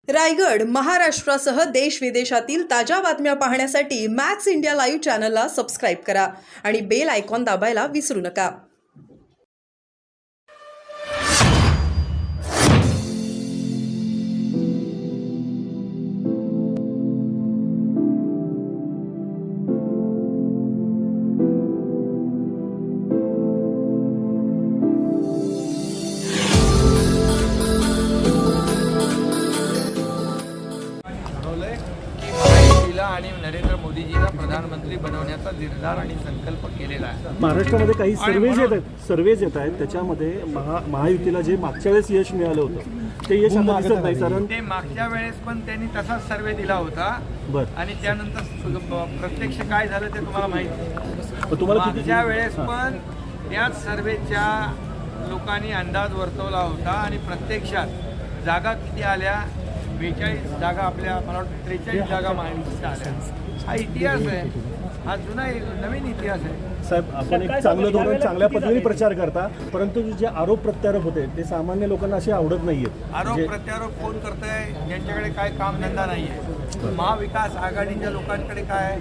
रायगड, महाराष्ट्रासह देश विदेशातील ताज्या बातम्या पाहण्यासाठी मॅक्स इंडिया लाईव्ह चॅनलला सबस्क्राईब करा आणि बेल आयकॉन दाबायला विसरू नका. आणि नरेंद्र मोदीजींना प्रधानमंत्री बनवण्याचा निर्धार आणि संकल्प केलेला आहे. महाराष्ट्रामध्ये काही सर्वेज येत आहेत त्याच्यामध्ये महायुतीला जे मागच्या वेळेस यश मिळालं होतं ते यश आता दिसत नाही. कारण ते मागच्या वेळेस पण त्यांनी तसाच सर्वे दिला होता आणि त्यानंतर प्रत्यक्ष काय झालं ते तुम्हाला माहिती. मागच्या वेळेस पण त्याच सर्वेच्या लोकांनी अंदाज वर्तवला होता आणि प्रत्यक्षात जागा किती आल्या? 42 जागा आपल्या, मला वाटतं 43 जागा महायुतीच्या आल्या. हा इतिहास आहे, हा जुना नवीन इतिहास आहे. साहेब, आपण एक चांगलं धोरण चांगल्या पद्धतीने प्रचार करता, परंतु जे आरोप प्रत्यारोप होते ते सामान्य लोकांना असे आवडत नाहीयेत. आरोप प्रत्यारोप कोण करतंय? ज्यांच्याकडे काय कामधंदा नाहीये. महाविकास आघाडीच्या लोकांकडे काय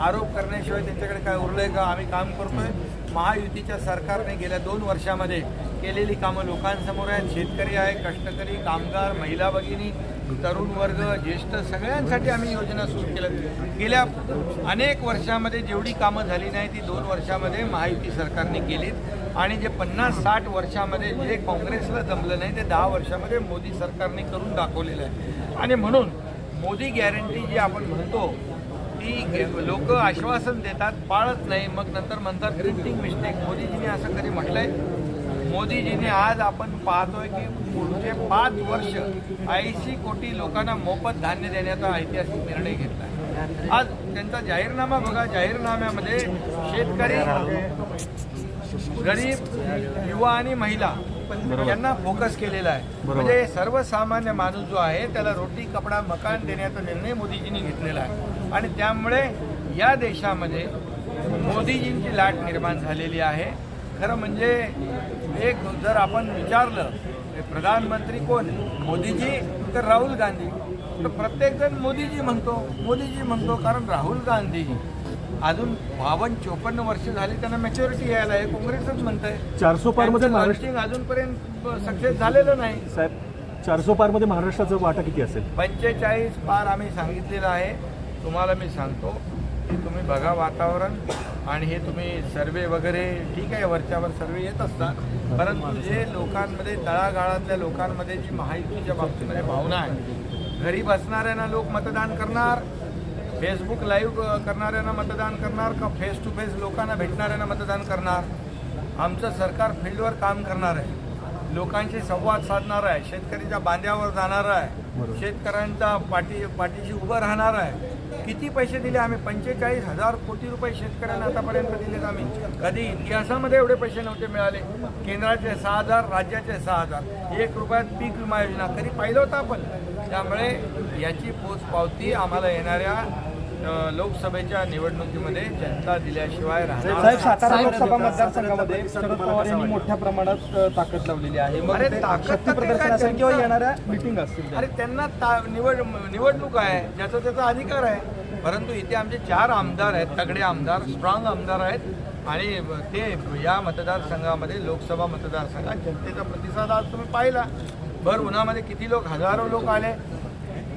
आरोप करण्याशिवाय त्यांच्याकडे काय उरलंय का? आम्ही काम करतोय. महायुतीच्या सरकारने गेल्या 2 वर्षामध्ये केलेली कामं लोकांसमोर आहेत. शेतकरी आहे, कष्टकरी, कामगार, महिला भगिनी, तरुण वर्ग, ज्येष्ठ सगळ्यांसाठी आम्ही योजना सुरू केल्या. गेल्या अनेक वर्षामध्ये जेवढी कामं झाली नाही ती 2 वर्षामध्ये महायुती सरकारने केलीत आणि जे 50-60 वर्षामध्ये जे काँग्रेसला जमलं नाही ते 10 वर्षामध्ये मोदी सरकारने करून दाखवलेलं आहे. आणि म्हणून मोदी गॅरंटी जी आपण म्हणतो ती लोक आश्वासन देतात, पाळत नाही, मग नंतर म्हणतात प्रिंटिंग मिस्टेक. मोदीजींनी असं कधी म्हटलंय? मोदीजींनी आज आपण पाहतोय की पुढचे 5 वर्ष 80 कोटी लोकांना मोफत धान्य देण्याचा ऐतिहासिक निर्णय घेतला. आज त्यांचा जाहीरनामा बघा. जाहीरनाम्यामध्ये शेतकरी, गरीब, युवा आणि महिला यांना फोकस केलेला आहे. म्हणजे सर्वसामान्य माणूस जो आहे त्याला रोटी, कपडा, मकान देण्याचा निर्णय मोदीजींनी घेतलेला आहे. आणि त्यामुळे या देशामध्ये मोदीजींची लाट निर्माण झालेली आहे. खरं म्हणजे एक जर आपण विचारलं प्रधानमंत्री कोण, मोदीजी तर राहुल गांधी, तर प्रत्येकजण मोदीजी म्हणतो. कारण राहुल गांधी अजून 52-54 वर्ष झाली, त्यांना मॅच्युरिटी यायला आहे. काँग्रेसच म्हणतंय 400 पारमध्ये महाराष्ट्र अजूनपर्यंत सक्सेस झालेलं नाही. साहेब, 400 पारमध्ये महाराष्ट्राचा वाटा किती असेल? 45 पार आम्ही सांगितलेलं आहे. तुम्हाला मी सांगतो की तुम्ही बघा वातावरण आणि हे तुम्ही सर्वे वगैरे ठीक आहे, वरच्यावर सर्वे येत असतात, परंतु जे लोकांमध्ये, तळागाळातल्या लोकांमध्ये जी महायुतीच्या बाबतीमध्ये भावना आहे, घरी बसणाऱ्यांना लोक मतदान करणार, फेसबुक लाईव्ह करणाऱ्यांना मतदान करणार का फेस टू फेस लोकांना भेटणाऱ्यांना मतदान करणार? आमचं सरकार फील्डवर काम करणार आहे, लोकांशी संवाद साधणार आहे, शेतकऱ्यांच्या बांध्यावर जाणार आहे, शेतकऱ्यांच्या पाठीशी उभं राहणार आहे. किती पैसे दिले आम्ही? 45,000 कोटी रुपये शेतकऱ्यांना आतापर्यंत दिलेत आम्ही. कधी इतिहासामध्ये एवढे पैसे नव्हते मिळाले. केंद्राचे 6,000, राज्याचे 6,000, 1 रुपयात पीक विमा योजना कधी पाहिलं होतं आपण? त्यामुळे याची पोचपावती आम्हाला येणाऱ्या लोकसभेच्या निवडणुकीमध्ये जनता दिल्याशिवाय राहणार. साहेब, सातारा लोकसभा मतदारसंघामध्ये शरद पवार यांनी मोठ्या प्रमाणात ताकद लावलेली आहे. अरे ताकद प्रदर्शनासाठी किंवा येणाऱ्या मिटिंग असतील, अरे त्यांना निवडणूक आहे, ज्याचा त्याचा अधिकार आहे. परंतु इथे आमचे 4 आमदार आहेत, तगडे आमदार, स्ट्रॉंग आमदार आहेत आणि ते या मतदारसंघामध्ये, लोकसभा मतदारसंघात जनतेचा प्रतिसाद आज तुम्ही पाहिला. भर उन्हामध्ये किती लोक, हजारो लोक आले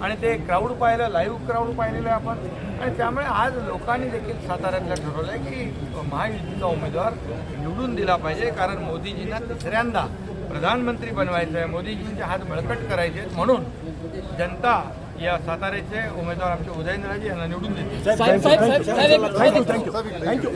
आणि ते क्राऊड पाहिलं, लाईव्ह क्राऊड पाहिलेलं आहे आपण. आणि त्यामुळे आज लोकांनी देखील साताऱ्यातलं ठरवलं आहे की महायुतीचा उमेदवार निवडून दिला पाहिजे. कारण मोदीजींना 3ऱ्यांदा प्रधानमंत्री बनवायचं आहे, मोदीजींचे हात बळकट करायचे आहेत. म्हणून जनता या साताऱ्याचे उमेदवार आमचे उदयनराजे यांना निवडून देते. थँक्यू.